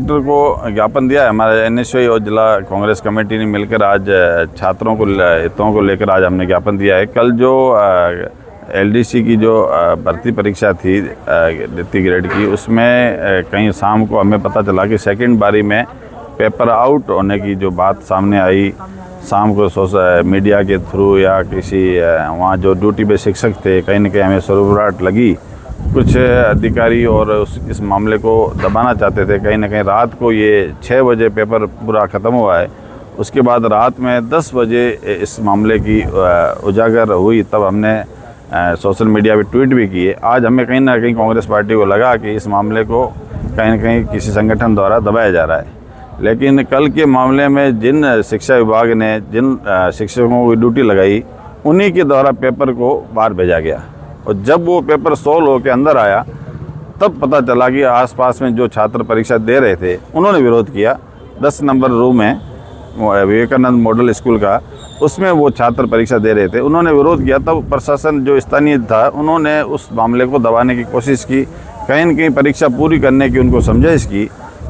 Collector को ज्ञापन दिया है। हमारे एनएसयूआई और जिला कांग्रेस कमेटी ने मिलकर आज छात्रों को हितों को लेकर आज हमने ज्ञापन दिया है। कल जो एलडीसी की जो भर्ती परीक्षा थी द्वितीय ग्रेड की, उसमें कहीं शाम को हमें पता चला कि सेकंड बारी में पेपर आउट होने की जो बात सामने आई। शाम को मीडिया के थ्रू या किसी वहाँ जो ड्यूटी पे शिक्षक थे, कहीं न कहीं हमें सरुराहट लगी। कुछ अधिकारी और इस मामले को दबाना चाहते थे। कहीं न कहीं रात को ये 6 बजे पेपर पूरा ख़त्म हुआ है। उसके बाद रात में 10 बजे इस मामले की उजागर हुई, तब हमने सोशल मीडिया पे ट्वीट भी किए। आज हमें कहीं ना कहीं कांग्रेस पार्टी को लगा कि इस मामले को कहीं न कहीं किसी संगठन द्वारा दबाया जा रहा है। लेकिन कल के मामले में जिन शिक्षा विभाग ने जिन शिक्षकों को ड्यूटी लगाई, उन्हीं के द्वारा पेपर को बाहर भेजा गया। और जब वो पेपर सोल्व होकर अंदर आया, तब पता चला कि आसपास में जो छात्र परीक्षा दे रहे थे, उन्होंने विरोध किया। 10 नंबर रूम है विवेकानंद मॉडल स्कूल का, उसमें वो छात्र परीक्षा दे रहे थे, उन्होंने विरोध किया। तब प्रशासन जो स्थानीय था, उन्होंने उस मामले को दबाने की कोशिश की, कहीं न कहीं परीक्षा पूरी करने की उनको समझाइश की।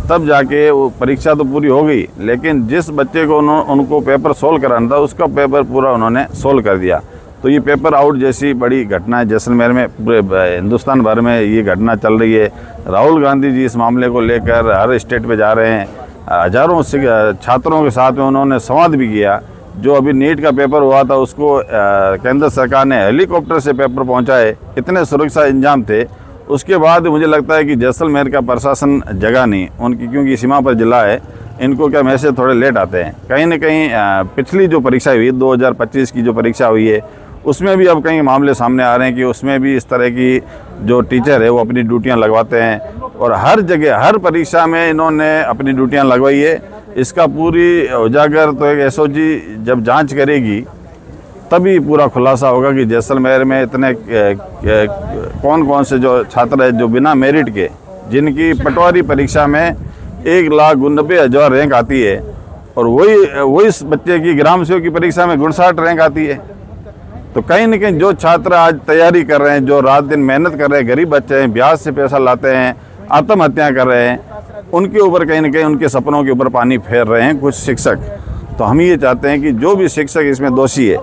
तब जाके वो परीक्षा तो पूरी हो गई, लेकिन जिस बच्चे को उनको पेपर सोल्व कराना था, उसका पेपर पूरा उन्होंने सोल्व कर दिया। तो ये पेपर आउट जैसी बड़ी घटना है जैसलमेर में, पूरे हिंदुस्तान भर में ये घटना चल रही है। राहुल गांधी जी इस मामले को लेकर हर स्टेट पे जा रहे हैं। हज़ारों छात्रों के साथ में उन्होंने संवाद भी किया। जो अभी नीट का पेपर हुआ था, उसको केंद्र सरकार ने हेलीकॉप्टर से पेपर पहुंचाए, इतने सुरक्षा इंतजाम थे। उसके बाद मुझे लगता है कि जैसलमेर का प्रशासन जगह नहीं उनकी, क्योंकि सीमा पर जिला है, इनको क्या मैसेज थोड़े लेट आते हैं। कहीं न कहीं पिछली जो परीक्षा हुई 2025 की जो परीक्षा हुई है, उसमें भी अब कई मामले सामने आ रहे हैं कि उसमें भी इस तरह की जो टीचर है वो अपनी ड्यूटियां लगवाते हैं। और हर जगह हर परीक्षा में इन्होंने अपनी ड्यूटियां लगवाई है। इसका पूरी उजागर तो एक एसओजी जब जांच करेगी, तभी पूरा खुलासा होगा कि जैसलमेर में इतने कौन कौन से जो छात्र हैं जो बिना मेरिट के, जिनकी पटवारी परीक्षा में 1,90,000 रैंक आती है, और वही इस बच्चे की ग्राम सेवक की परीक्षा में 59 रैंक आती है। तो कहीं न कहीं जो छात्र आज तैयारी कर रहे हैं, जो रात दिन मेहनत कर रहे हैं, गरीब बच्चे हैं, ब्याज से पैसा लाते हैं, आत्महत्या कर रहे हैं, उनके ऊपर कहीं न कहीं उनके सपनों के ऊपर पानी फेर रहे हैं कुछ शिक्षक। तो हम ये चाहते हैं कि जो भी शिक्षक इसमें दोषी है,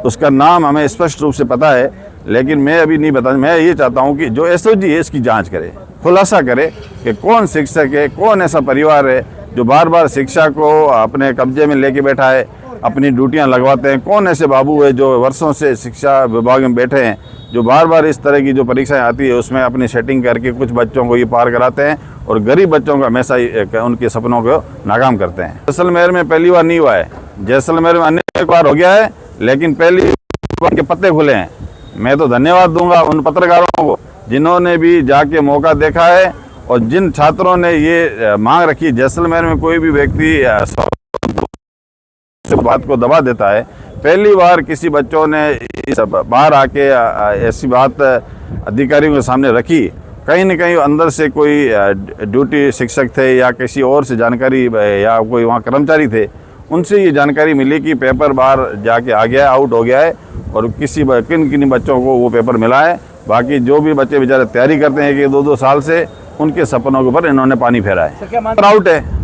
उसका नाम हमें स्पष्ट रूप से पता है, लेकिन मैं अभी नहीं बता। मैं ये चाहता हूँ कि जो एसओजी है इसकी जांच करे, खुलासा करे कि कौन शिक्षक है, कौन ऐसा परिवार है जो बार बार शिक्षा को अपने कब्जे में लेके बैठा है, अपनी ड्यूटियां लगवाते हैं। कौन ऐसे बाबू है जो वर्षों से शिक्षा विभाग में बैठे हैं, जो बार बार इस तरह की जो परीक्षाएं आती है उसमें अपनी सेटिंग करके कुछ बच्चों को ये पार कराते हैं, और गरीब बच्चों का हमेशा उनके सपनों को नाकाम करते हैं। जैसलमेर में पहली बार नहीं हुआ है, जैसलमेर में अनेक बार हो गया है, लेकिन पहली बार के पत्ते खुले हैं। मैं तो धन्यवाद दूंगा उन पत्रकारों को जिन्होंने भी जाके मौका देखा है, और जिन छात्रों ने ये मांग रखी। जैसलमेर में कोई भी व्यक्ति बात को दबा देता है। पहली बार किसी बच्चों ने इस बाहर आके ऐसी बात अधिकारियों के सामने रखी। कहीं न कहीं अंदर से कोई ड्यूटी शिक्षक थे या किसी और से जानकारी या कोई वहाँ कर्मचारी थे, उनसे ये जानकारी मिली कि पेपर बाहर जाके आ गया है, आउट हो गया है, और किन बच्चों को वो पेपर मिला है। बाकी जो भी बच्चे बेचारे तैयारी करते हैं कि 2-2 साल से, उनके सपनों के ऊपर इन्होंने पानी फेरा है। पेपर आउट है,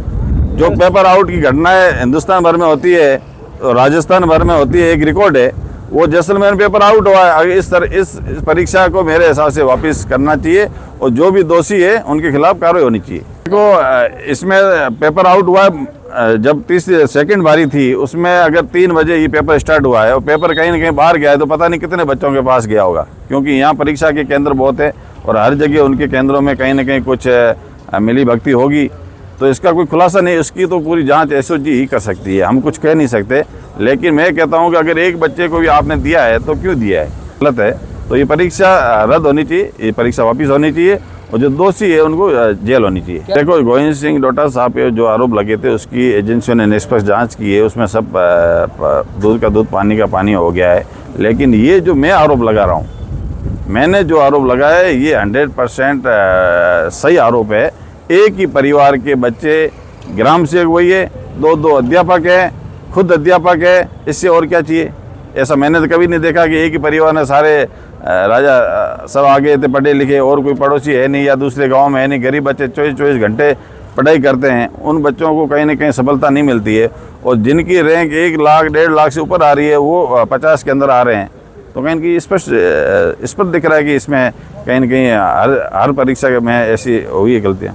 जो पेपर आउट की घटनाएं हिंदुस्तान भर में होती है, राजस्थान भर में होती है, एक रिकॉर्ड है। वो जैसलमेर में पेपर आउट हुआ है। इस परीक्षा को मेरे हिसाब से वापस करना चाहिए, और जो भी दोषी है उनके खिलाफ कार्रवाई होनी चाहिए। देखो, इसमें पेपर आउट हुआ जब 30 सेकंड बारी थी, उसमें अगर 3 बजे ये पेपर स्टार्ट हुआ है और पेपर कहीं न कहीं बाहर गया है, तो पता नहीं कितने बच्चों के पास गया होगा, क्योंकि यहाँ परीक्षा के केंद्र बहुत है और हर जगह उनके केंद्रों में कहीं न कहीं कुछ मिली भगती होगी। तो इसका कोई खुलासा नहीं, उसकी तो पूरी जांच एसओजी ही कर सकती है, हम कुछ कह नहीं सकते। लेकिन मैं कहता हूं कि अगर एक बच्चे को भी आपने दिया है तो क्यों दिया है, गलत है। तो ये परीक्षा रद्द होनी चाहिए, ये परीक्षा वापस होनी चाहिए, और जो दोषी है उनको जेल होनी चाहिए। देखो, गोविंद सिंह डोटा साहब पे जो आरोप लगे थे, उसकी एजेंसियों ने निष्पक्ष जाँच की है। उसमें सब दूध का दूध पानी का पानी हो गया है। लेकिन ये जो मैं आरोप लगा रहा हूँ, मैंने जो आरोप लगाया है, ये 100% सही आरोप है। एक ही परिवार के बच्चे, ग्राम सेवक वही है, 2-2 अध्यापक है, खुद अध्यापक है, इससे और क्या चाहिए। ऐसा मैंने तो कभी नहीं देखा कि एक ही परिवार में सारे राजा सब आगे थे पढ़े लिखे, और कोई पड़ोसी है नहीं या दूसरे गांव में है नहीं। गरीब बच्चे 24-24 घंटे पढ़ाई करते हैं उन बच्चों को कहीं ना कहीं सफलता नहीं मिलती है, और जिनकी रैंक 1 लाख 1.5 लाख से ऊपर आ रही है वो 50 के अंदर आ रहे हैं। तो कहीं ना कहीं स्पष्ट दिख रहा है कि इसमें कहीं ना कहीं हर परीक्षा में ऐसी हुई है गलतियाँ।